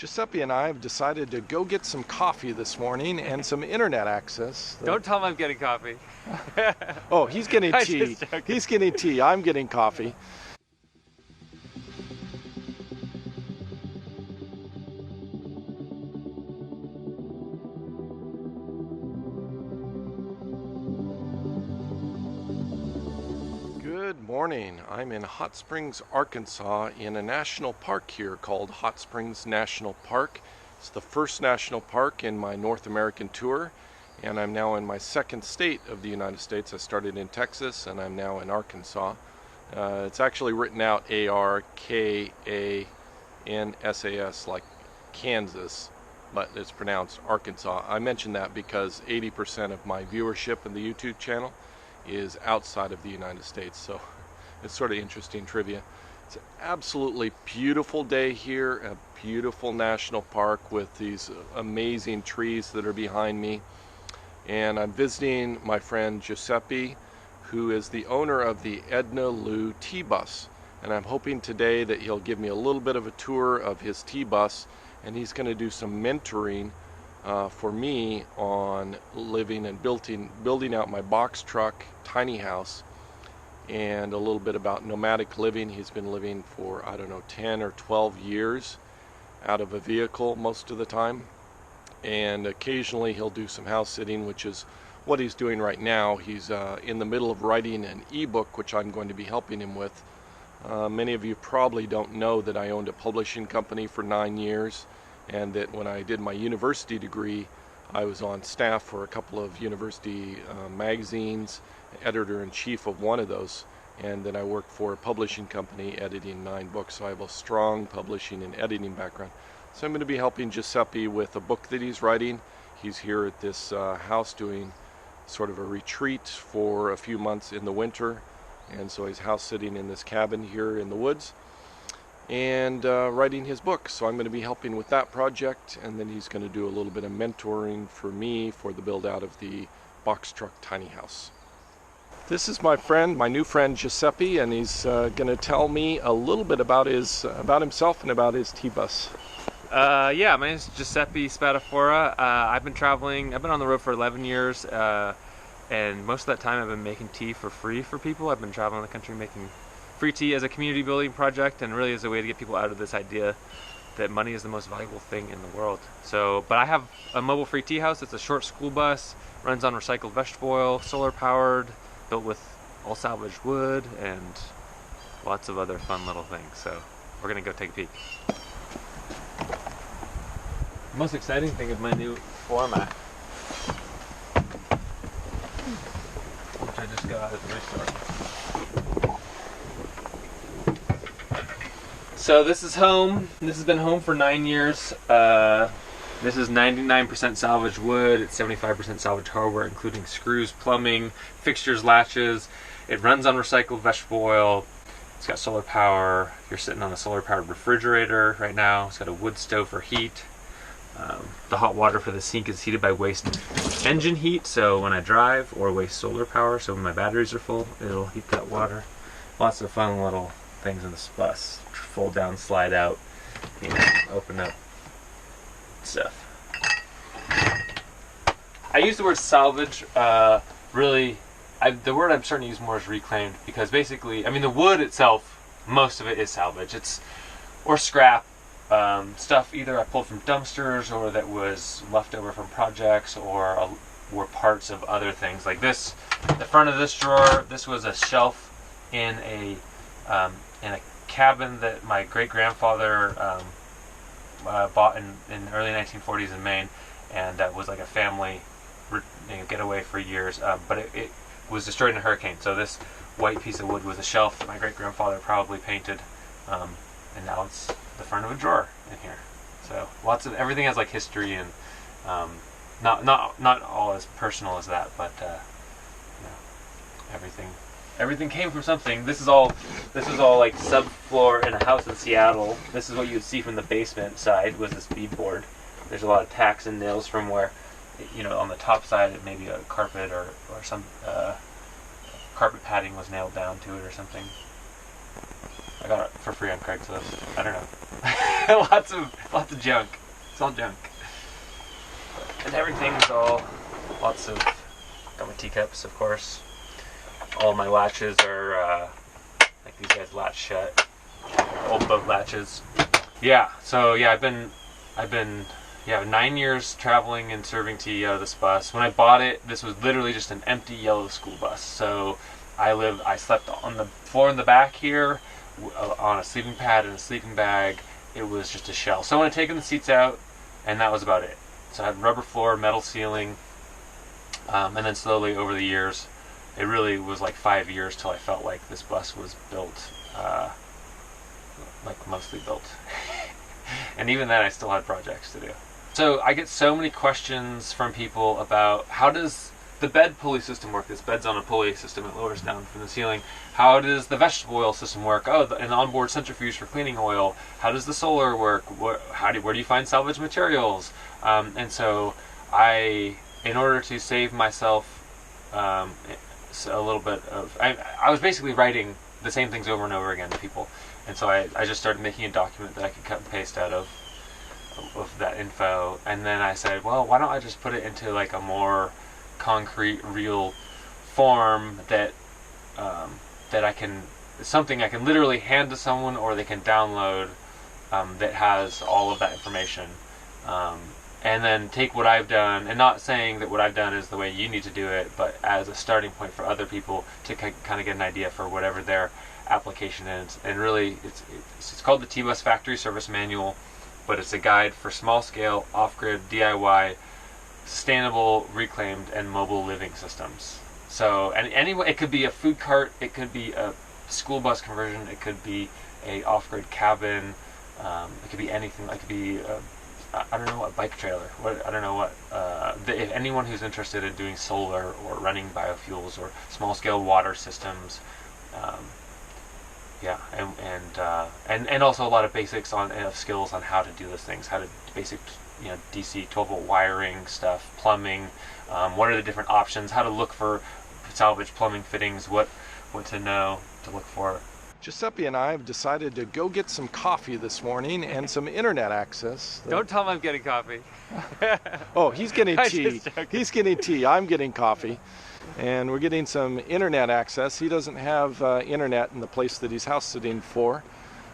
Giuseppe and I have decided to go get some coffee this morning and some internet access. Don't tell him I'm getting coffee. Oh, he's getting tea. He's getting tea. I'm getting coffee. Good morning. I'm in Hot Springs, Arkansas in a national park here called Hot Springs National Park. It's the first national park in my North American tour, and I'm now in my second state of the United States. I started in Texas and I'm now in Arkansas. It's actually written out A-R-K-A-N-S-A-S like Kansas, but it's pronounced Arkansas. I mention that because 80% of my viewership in the YouTube channel is outside of the United States, so it's sort of interesting trivia. It's an absolutely beautiful day here, a beautiful national park with these amazing trees that are behind me, and I'm visiting my friend Giusepi, who is the owner of the Edna Lu T-Bus, and I'm hoping today that he'll give me a little bit of a tour of his T-Bus, and he's going to do some mentoring for me on living and building out my box truck tiny house, and a little bit about nomadic living. He's been living for, I don't know, 10 or 12 years out of a vehicle most of the time, and occasionally he'll do some house sitting, which is what he's doing right now. He's in the middle of writing an ebook, which I'm going to be helping him with. Many of you probably don't know that I owned a publishing company for 9 years, and that when I did my university degree, I was on staff for a couple of university magazines, editor-in-chief of one of those, and then I worked for a publishing company editing 9 books, so I have a strong publishing and editing background. So I'm going to be helping Giuseppe with a book that he's writing. He's here at this house doing sort of a retreat for a few months in the winter, and so he's house sitting in this cabin here in the woods and writing his book. So I'm going to be helping with that project, and then he's going to do a little bit of mentoring for me for the build out of the box truck tiny house. This is my friend, my new friend Giuseppe, and he's going to tell me a little bit about himself and about his T-Bus. Yeah, my name is Guisepi Spadafora. I've been on the road for 11 years, and most of that time I've been making tea for free for people. I've been traveling the country making free tea as a community building project, and really as a way to get people out of this idea that money is the most valuable thing in the world. But I have a mobile free tea house. It's a short school bus, runs on recycled vegetable oil, solar powered, built with all salvaged wood, and lots of other fun little things. So we're gonna go take a peek. The most exciting thing is my new format, which I just got at the store. So this is home. This has been home for 9 years. This is 99% salvaged wood. It's 75% salvaged hardware, including screws, plumbing, fixtures, latches. It runs on recycled vegetable oil. It's got solar power. You're sitting on a solar-powered refrigerator right now. It's got a wood stove for heat. The hot water for the sink is heated by waste engine heat, so when I drive, or waste solar power, so when my batteries are full, it'll heat that water. Lots of fun little things in this bus. Fold down, slide out, you know, open up stuff. I use the word salvage, the word I'm starting to use more is reclaimed, because basically, I mean, the wood itself, most of it is salvage. Or scrap, stuff either I pulled from dumpsters, or that was left over from projects, or were parts of other things. Like this, the front of this drawer, this was a shelf in a cabin that my great-grandfather bought in the early 1940s in Maine, and that was like a family getaway for years, but it was destroyed in a hurricane. So this white piece of wood was a shelf that my great-grandfather probably painted, and now it's the front of a drawer in here. So everything has like history, and not all as personal as that, but everything came from something. This is all like subfloor in a house in Seattle. This is what you would see from the basement side, was this beadboard. There's a lot of tacks and nails from where, on the top side it maybe a carpet or some carpet padding was nailed down to it or something. I got it for free on Craigslist. I don't know. lots of junk. It's all junk. And everything's all lots of. Got my teacups, of course. All my latches are like these guys latch shut. Old boat latches. Yeah. So yeah, I've been 9 years traveling and serving tea out of this bus. When I bought it, this was literally just an empty yellow school bus. So I slept on the floor in the back here, on a sleeping pad and a sleeping bag. It was just a shell. Someone had taken the seats out, and that was about it. So I had rubber floor, metal ceiling, and then slowly over the years, it really was like 5 years till I felt like this bus was built, like mostly built. And even then I still had projects to do. So I get so many questions from people about how does the bed pulley system work? This bed's on a pulley system, it lowers down from the ceiling. How does the vegetable oil system work? Oh, an onboard centrifuge for cleaning oil. How does the solar work? Where do you find salvage materials? And so in order to save myself a little bit of, I was basically writing the same things over and over again to people. And so I just started making a document that I could cut and paste out of that info. And then I said, well, why don't I just put it into like a more concrete, real form that something I can literally hand to someone, or they can download, that has all of that information. And then take what I've done, and not saying that what I've done is the way you need to do it, but as a starting point for other people to kind of get an idea for whatever their application is. And really, it's called the T-Bus Factory Service Manual, but it's a guide for small-scale, off-grid, DIY, sustainable, reclaimed, and mobile living systems. So, and anyway, it could be a food cart, it could be a school bus conversion, it could be a off-grid cabin, it could be anything. It could be I don't know what bike trailer. I don't know what. If anyone who's interested in doing solar or running biofuels or small-scale water systems, yeah, and also a lot of basics of skills on how to do those things, how to basic, DC 12-volt wiring stuff, plumbing. What are the different options? How to look for salvage plumbing fittings. What to know to look for. Giuseppe and I have decided to go get some coffee this morning and some internet access. Don't tell him I'm getting coffee. Oh, he's getting tea. He's getting tea. I'm getting coffee. And we're getting some internet access. He doesn't have internet in the place that he's house sitting for.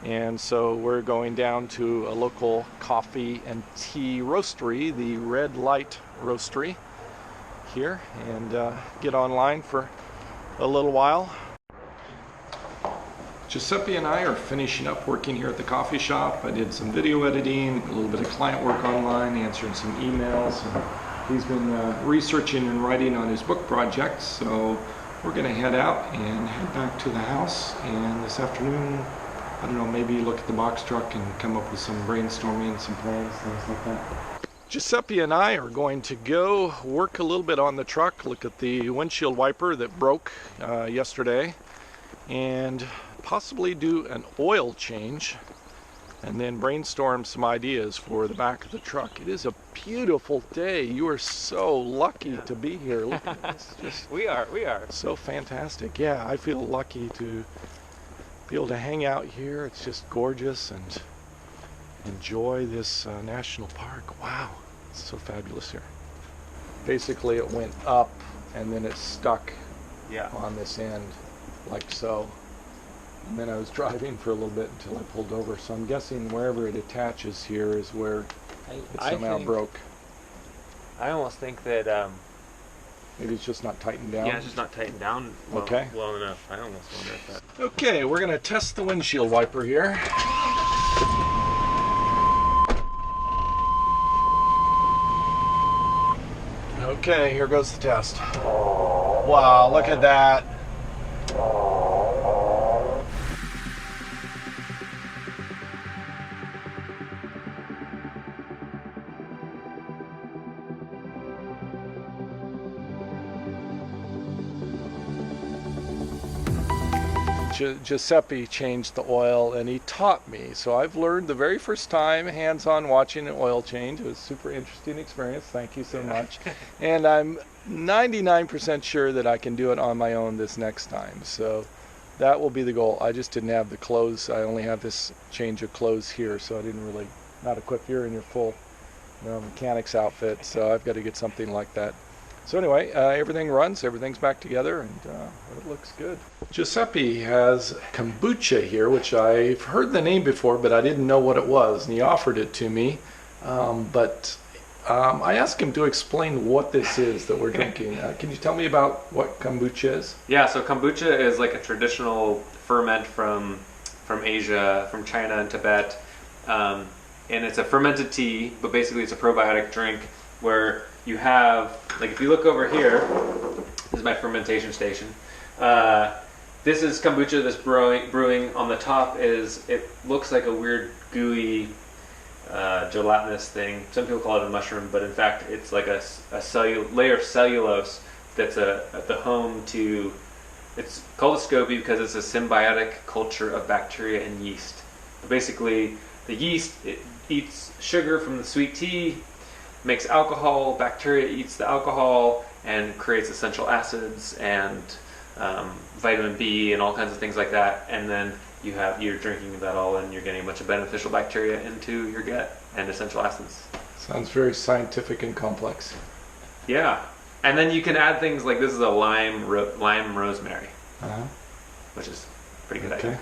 And so we're going down to a local coffee and tea roastery, the Red Light Roastery here, and get online for a little while. Giuseppe and I are finishing up working here at the coffee shop. I did some video editing, a little bit of client work online, answering some emails. And he's been researching and writing on his book project, so we're going to head out and head back to the house. And this afternoon, I don't know, maybe look at the box truck and come up with some brainstorming, some plans, things like that. Giuseppe and I are going to go work a little bit on the truck, look at the windshield wiper that broke yesterday, and possibly do an oil change, and then brainstorm some ideas for the back of the truck. It is a beautiful day. You are so lucky to be here. Look at this. Just we are so fantastic. Yeah, I feel lucky to be able to hang out here. It's just gorgeous, and enjoy this national park. Wow, it's so fabulous here. Basically it went up and then it stuck on this end like so. And then I was driving for a little bit until I pulled over. So I'm guessing wherever it attaches here is where it somehow broke. I almost think that maybe it's just not tightened down. Yeah, it's just not tightened down well enough. I almost wonder if that. Okay, we're gonna test the windshield wiper here. Okay, here goes the test. Wow, look at that. Giuseppe changed the oil and he taught me. So I've learned the very first time hands-on watching an oil change. It was a super interesting experience. Thank you so much. And I'm 99% sure that I can do it on my own this next time. So that will be the goal. I just didn't have the clothes. I only have this change of clothes here, so I didn't really, not equipped. You're in your full mechanic's outfit, so I've got to get something like that. So anyway, everything runs, everything's back together, and it looks good. Giuseppe has Kombucha here, which I've heard the name before, but I didn't know what it was, and he offered it to me. I asked him to explain what this is that we're drinking. Can you tell me about what kombucha is? Yeah, so kombucha is like a traditional ferment from Asia, from China and Tibet. And it's a fermented tea, but basically it's a probiotic drink where you have, like if you look over here, this is my fermentation station. This is kombucha that's brewing. On the top it looks like a weird gooey gelatinous thing. Some people call it a mushroom, but in fact it's like a layer of cellulose that's the home to, it's called a SCOBY because it's a symbiotic culture of bacteria and yeast. But basically the yeast, it eats sugar from the sweet tea, makes alcohol, bacteria eats the alcohol and creates essential acids and vitamin B and all kinds of things like that, and then you're drinking that all and you're getting a bunch of beneficial bacteria into your gut and essential acids. Sounds very scientific and complex. Yeah, and then you can add things like, this is a lime rosemary, which is pretty good idea.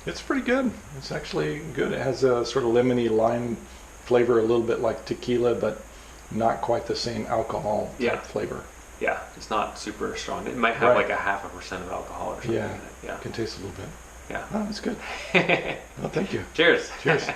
It's pretty good. It's actually good. It has a sort of lemony lime flavor, a little bit like tequila, but not quite the same alcohol type flavor. Yeah, it's not super strong. It might have like a 0.5% of alcohol or something in it. Yeah, it can taste a little bit. Yeah. Oh, that's good. Well, thank you. Cheers. Cheers.